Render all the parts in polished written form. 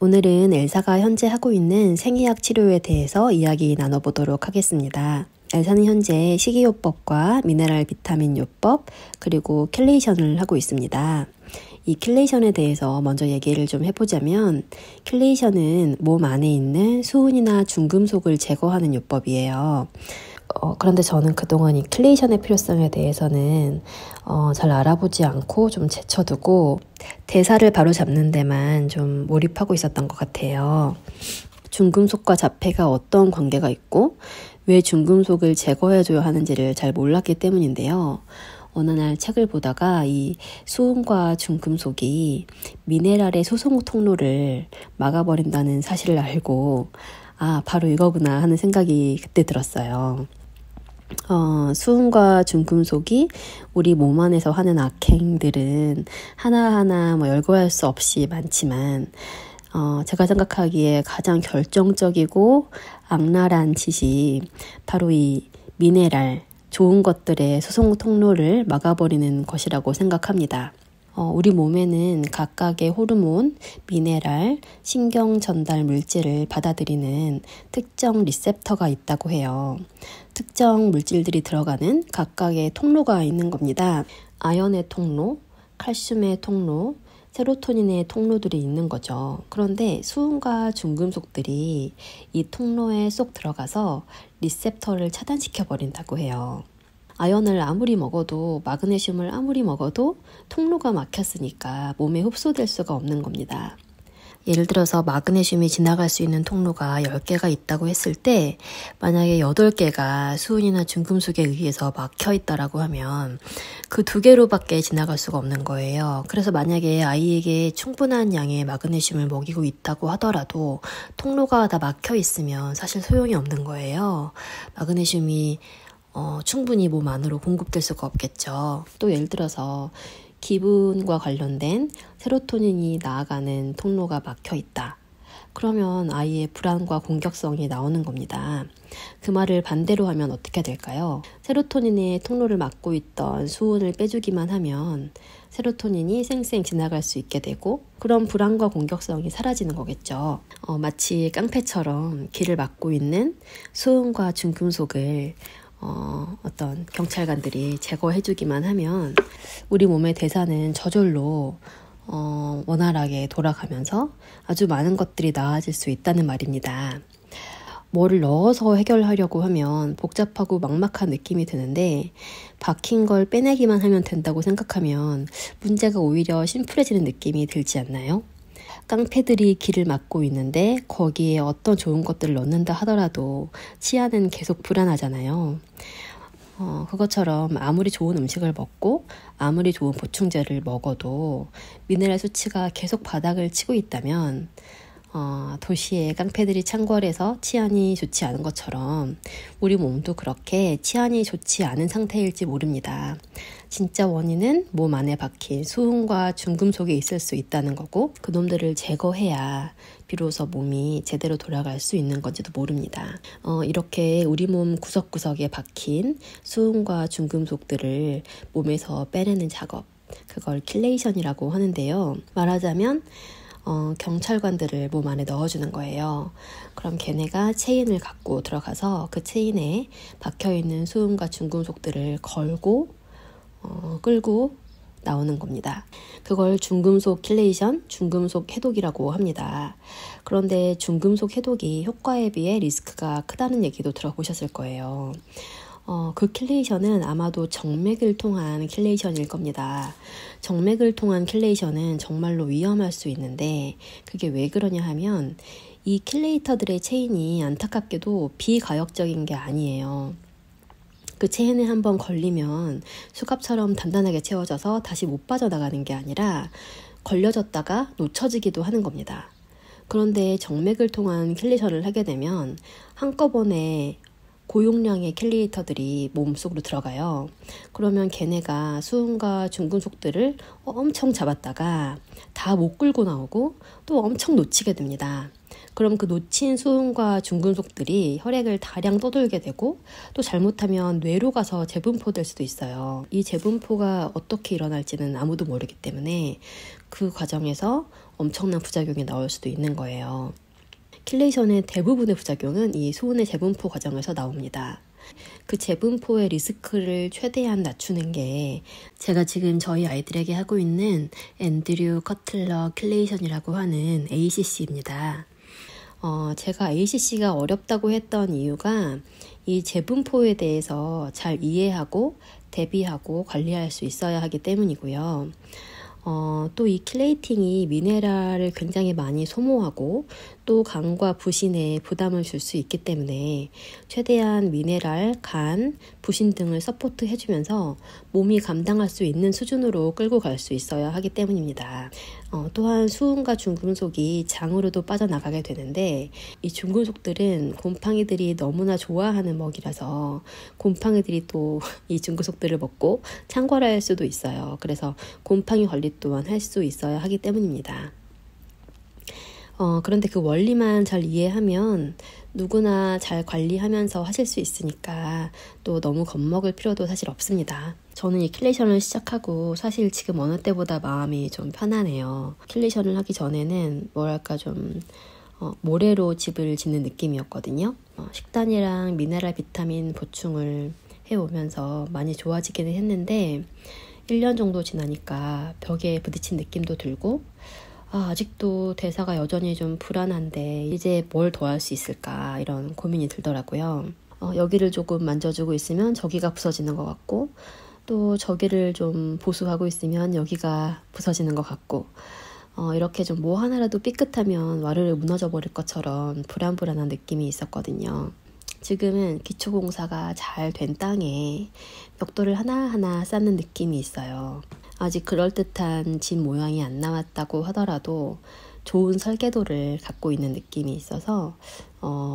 오늘은 엘사가 현재 하고 있는 생리학 치료에 대해서 이야기 나눠보도록 하겠습니다. 엘사는 현재 식이요법과 미네랄 비타민 요법 그리고 켈레이션을 하고 있습니다. 이 켈레이션에 대해서 먼저 얘기를 좀 해보자면 켈레이션은 몸 안에 있는 수은이나 중금속을 제거하는 요법이에요. 그런데 저는 그동안 이 켈레이션의 필요성에 대해서는 잘 알아보지 않고 좀 제쳐두고 대사를 바로 잡는 데만 좀 몰입하고 있었던 것 같아요. 중금속과 자폐가 어떤 관계가 있고 왜 중금속을 제거해줘야 하는지를 잘 몰랐기 때문인데요. 어느 날 책을 보다가 이 수은과 중금속이 미네랄의 소송 통로를 막아버린다는 사실을 알고 바로 이거구나 하는 생각이 그때 들었어요. 수은과 중금속이 우리 몸 안에서 하는 악행들은 하나하나 열거할 수 없이 많지만 제가 생각하기에 가장 결정적이고 악랄한 짓이 바로 이 미네랄, 좋은 것들의 소송 통로를 막아버리는 것이라고 생각합니다. 우리 몸에는 각각의 호르몬, 미네랄, 신경 전달 물질을 받아들이는 특정 리셉터가 있다고 해요. 특정 물질들이 들어가는 각각의 통로가 있는 겁니다. 아연의 통로, 칼슘의 통로, 세로토닌의 통로들이 있는 거죠. 그런데 수은과 중금속들이 이 통로에 쏙 들어가서 리셉터를 차단시켜 버린다고 해요. 아연을 아무리 먹어도 마그네슘을 아무리 먹어도 통로가 막혔으니까 몸에 흡수될 수가 없는 겁니다. 예를 들어서 마그네슘이 지나갈 수 있는 통로가 10개가 있다고 했을 때 만약에 8개가 수은이나 중금속에 의해서 막혀 있다라고 하면 그 2개로밖에 지나갈 수가 없는 거예요. 그래서 만약에 아이에게 충분한 양의 마그네슘을 먹이고 있다고 하더라도 통로가 다 막혀 있으면 사실 소용이 없는 거예요. 마그네슘이 충분히 몸 안으로 공급될 수가 없겠죠. 또 예를 들어서 기분과 관련된 세로토닌이 나아가는 통로가 막혀 있다. 그러면 아이의 불안과 공격성이 나오는 겁니다. 그 말을 반대로 하면 어떻게 될까요? 세로토닌의 통로를 막고 있던 수은을 빼주기만 하면 세로토닌이 쌩쌩 지나갈 수 있게 되고 그런 불안과 공격성이 사라지는 거겠죠. 마치 깡패처럼 길을 막고 있는 수은과 중금속을 어떤 경찰관들이 제거해주기만 하면 우리 몸의 대사는 저절로 원활하게 돌아가면서 아주 많은 것들이 나아질 수 있다는 말입니다. 뭐를 넣어서 해결하려고 하면 복잡하고 막막한 느낌이 드는데 박힌 걸 빼내기만 하면 된다고 생각하면 문제가 오히려 심플해지는 느낌이 들지 않나요? 깡패들이 길을 막고 있는데 거기에 어떤 좋은 것들을 넣는다 하더라도 치아는 계속 불안하잖아요. 그것처럼 아무리 좋은 음식을 먹고 아무리 좋은 보충제를 먹어도 미네랄 수치가 계속 바닥을 치고 있다면 도시에 깡패들이 창궐해서 치안이 좋지 않은 것처럼 우리 몸도 그렇게 치안이 좋지 않은 상태일지 모릅니다. 진짜 원인은 몸 안에 박힌 수은과 중금속에 있을 수 있다는 거고 그놈들을 제거해야 비로소 몸이 제대로 돌아갈 수 있는 건지도 모릅니다. 이렇게 우리 몸 구석구석에 박힌 수은과 중금속들을 몸에서 빼내는 작업, 그걸 킬레이션이라고 하는데요. 말하자면 경찰관들을 몸 안에 넣어주는 거예요. 그럼 걔네가 체인을 갖고 들어가서 그 체인에 박혀있는 수은과 중금속들을 걸고 끌고 나오는 겁니다. 그걸 중금속 킬레이션, 중금속 해독이라고 합니다. 그런데 중금속 해독이 효과에 비해 리스크가 크다는 얘기도 들어보셨을 거예요. 그 킬레이션은 아마도 정맥을 통한 킬레이션일 겁니다. 정맥을 통한 킬레이션은 정말로 위험할 수 있는데 그게 왜 그러냐 하면 이 킬레이터들의 체인이 안타깝게도 비가역적인 게 아니에요. 그 체인에 한번 걸리면 수갑처럼 단단하게 채워져서 다시 못 빠져나가는 게 아니라 걸려졌다가 놓쳐지기도 하는 겁니다. 그런데 정맥을 통한 킬레이션을 하게 되면 한꺼번에 고용량의 킬레이터들이 몸속으로 들어가요. 그러면 걔네가 수은과 중금속들을 엄청 잡았다가 다 못 끌고 나오고 또 엄청 놓치게 됩니다. 그럼 그 놓친 수은과 중금속들이 혈액을 다량 떠돌게 되고 또 잘못하면 뇌로 가서 재분포될 수도 있어요. 이 재분포가 어떻게 일어날지는 아무도 모르기 때문에 그 과정에서 엄청난 부작용이 나올 수도 있는 거예요. 킬레이션의 대부분의 부작용은 이 수은의 재분포 과정에서 나옵니다. 그 재분포의 리스크를 최대한 낮추는 게 제가 지금 저희 아이들에게 하고 있는 앤드류 커틀러 킬레이션이라고 하는 ACC입니다. 제가 ACC가 어렵다고 했던 이유가 이 재분포에 대해서 잘 이해하고 대비하고 관리할 수 있어야 하기 때문이고요. 또 이 킬레이팅이 미네랄을 굉장히 많이 소모하고 또 간과 부신에 부담을 줄 수 있기 때문에 최대한 미네랄, 간, 부신 등을 서포트 해주면서 몸이 감당할 수 있는 수준으로 끌고 갈 수 있어야 하기 때문입니다. 또한 수은과 중금속이 장으로도 빠져나가게 되는데 이 중금속들은 곰팡이들이 너무나 좋아하는 먹이라서 곰팡이들이 또 이 중금속들을 먹고 창궐할 수도 있어요. 그래서 곰팡이 관리 또한 할 수 있어야 하기 때문입니다. 그런데 그 원리만 잘 이해하면 누구나 잘 관리하면서 하실 수 있으니까 또 너무 겁먹을 필요도 사실 없습니다. 저는 이 킬레이션을 시작하고 사실 지금 어느 때보다 마음이 좀 편하네요. 킬레이션을 하기 전에는 뭐랄까 좀 모래로 집을 짓는 느낌이었거든요. 식단이랑 미네랄 비타민 보충을 해오면서 많이 좋아지기는 했는데 1년 정도 지나니까 벽에 부딪힌 느낌도 들고 아직도 대사가 여전히 좀 불안한데 이제 뭘 더 할 수 있을까 이런 고민이 들더라고요. 여기를 조금 만져주고 있으면 저기가 부서지는 것 같고 또 저기를 좀 보수하고 있으면 여기가 부서지는 것 같고 이렇게 좀 뭐 하나라도 삐끗하면 와르르 무너져 버릴 것처럼 불안불안한 느낌이 있었거든요. 지금은 기초공사가 잘 된 땅에 벽돌을 하나하나 쌓는 느낌이 있어요. 아직 그럴듯한 집 모양이 안 나왔다고 하더라도 좋은 설계도를 갖고 있는 느낌이 있어서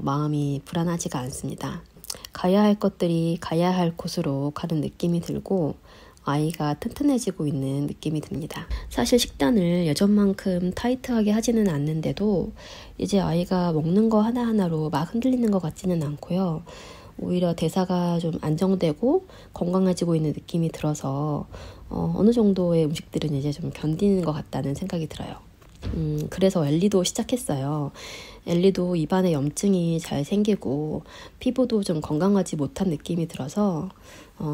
마음이 불안하지가 않습니다. 가야 할 것들이 가야 할 곳으로 가는 느낌이 들고 아이가 튼튼해지고 있는 느낌이 듭니다. 사실 식단을 예전만큼 타이트하게 하지는 않는데도 이제 아이가 먹는 거 하나하나로 막 흔들리는 것 같지는 않고요. 오히려 대사가 좀 안정되고 건강해지고 있는 느낌이 들어서 어느 정도의 음식들은 이제 좀 견디는 것 같다는 생각이 들어요. 그래서 엘리도 시작했어요. 엘리도 입안에 염증이 잘 생기고 피부도 좀 건강하지 못한 느낌이 들어서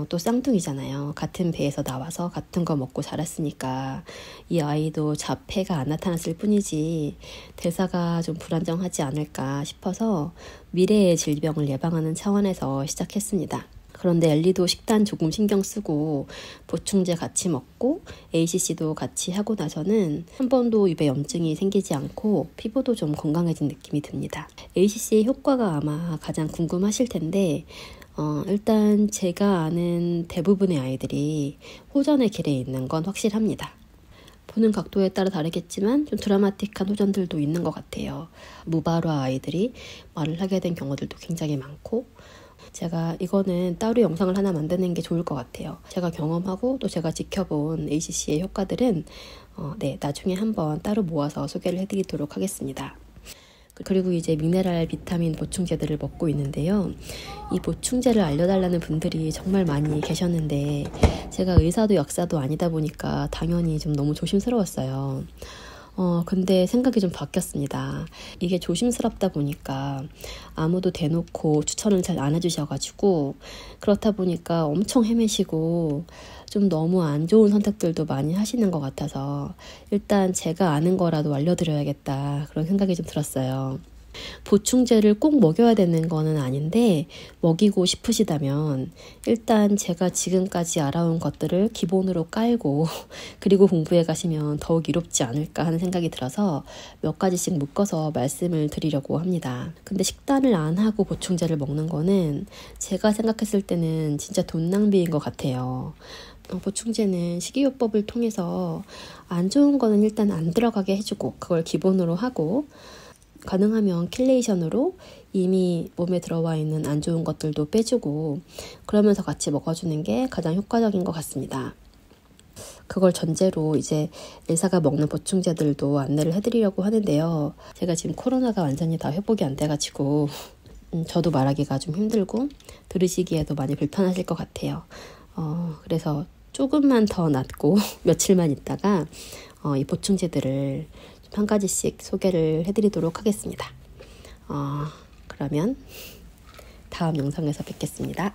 또 쌍둥이잖아요. 같은 배에서 나와서 같은 거 먹고 자랐으니까 이 아이도 자폐가 안 나타났을 뿐이지 대사가 좀 불안정하지 않을까 싶어서 미래의 질병을 예방하는 차원에서 시작했습니다. 그런데 엘리도 식단 조금 신경 쓰고 보충제 같이 먹고 ACC도 같이 하고 나서는 한 번도 입에 염증이 생기지 않고 피부도 좀 건강해진 느낌이 듭니다. ACC의 효과가 아마 가장 궁금하실 텐데 일단 제가 아는 대부분의 아이들이 호전의 길에 있는 건 확실합니다. 보는 각도에 따라 다르겠지만 좀 드라마틱한 호전들도 있는 것 같아요. 무발화 아이들이 말을 하게 된 경우들도 굉장히 많고 제가 이거는 따로 영상을 하나 만드는 게 좋을 것 같아요. 제가 경험하고 또 제가 지켜본 ACC의 효과들은 나중에 한번 따로 모아서 소개를 해드리도록 하겠습니다. 그리고 이제 미네랄 비타민 보충제들을 먹고 있는데요. 이 보충제를 알려달라는 분들이 정말 많이 계셨는데 제가 의사도 약사도 아니다 보니까 당연히 좀 너무 조심스러웠어요. 근데 생각이 좀 바뀌었습니다. 이게 조심스럽다 보니까 아무도 대놓고 추천을 잘 안 해주셔가지고 그렇다 보니까 엄청 헤매시고 좀 너무 안 좋은 선택들도 많이 하시는 것 같아서 일단 제가 아는 거라도 알려드려야겠다 그런 생각이 좀 들었어요. 보충제를 꼭 먹여야 되는 거는 아닌데 먹이고 싶으시다면 일단 제가 지금까지 알아온 것들을 기본으로 깔고 그리고 공부해 가시면 더욱 이롭지 않을까 하는 생각이 들어서 몇 가지씩 묶어서 말씀을 드리려고 합니다. 근데 식단을 안 하고 보충제를 먹는 거는 제가 생각했을 때는 진짜 돈 낭비인 것 같아요. 보충제는 식이요법을 통해서 안 좋은 거는 일단 안 들어가게 해주고 그걸 기본으로 하고 가능하면 킬레이션으로 이미 몸에 들어와 있는 안 좋은 것들도 빼주고 그러면서 같이 먹어주는 게 가장 효과적인 것 같습니다. 그걸 전제로 이제 엘사가 먹는 보충제들도 안내를 해드리려고 하는데요. 제가 지금 코로나가 완전히 다 회복이 안 돼가지고 저도 말하기가 좀 힘들고 들으시기에도 많이 불편하실 것 같아요. 그래서 조금만 더 낫고 며칠만 있다가 이 보충제들을 한 가지씩 소개를 해드리도록 하겠습니다. 그러면 다음 영상에서 뵙겠습니다.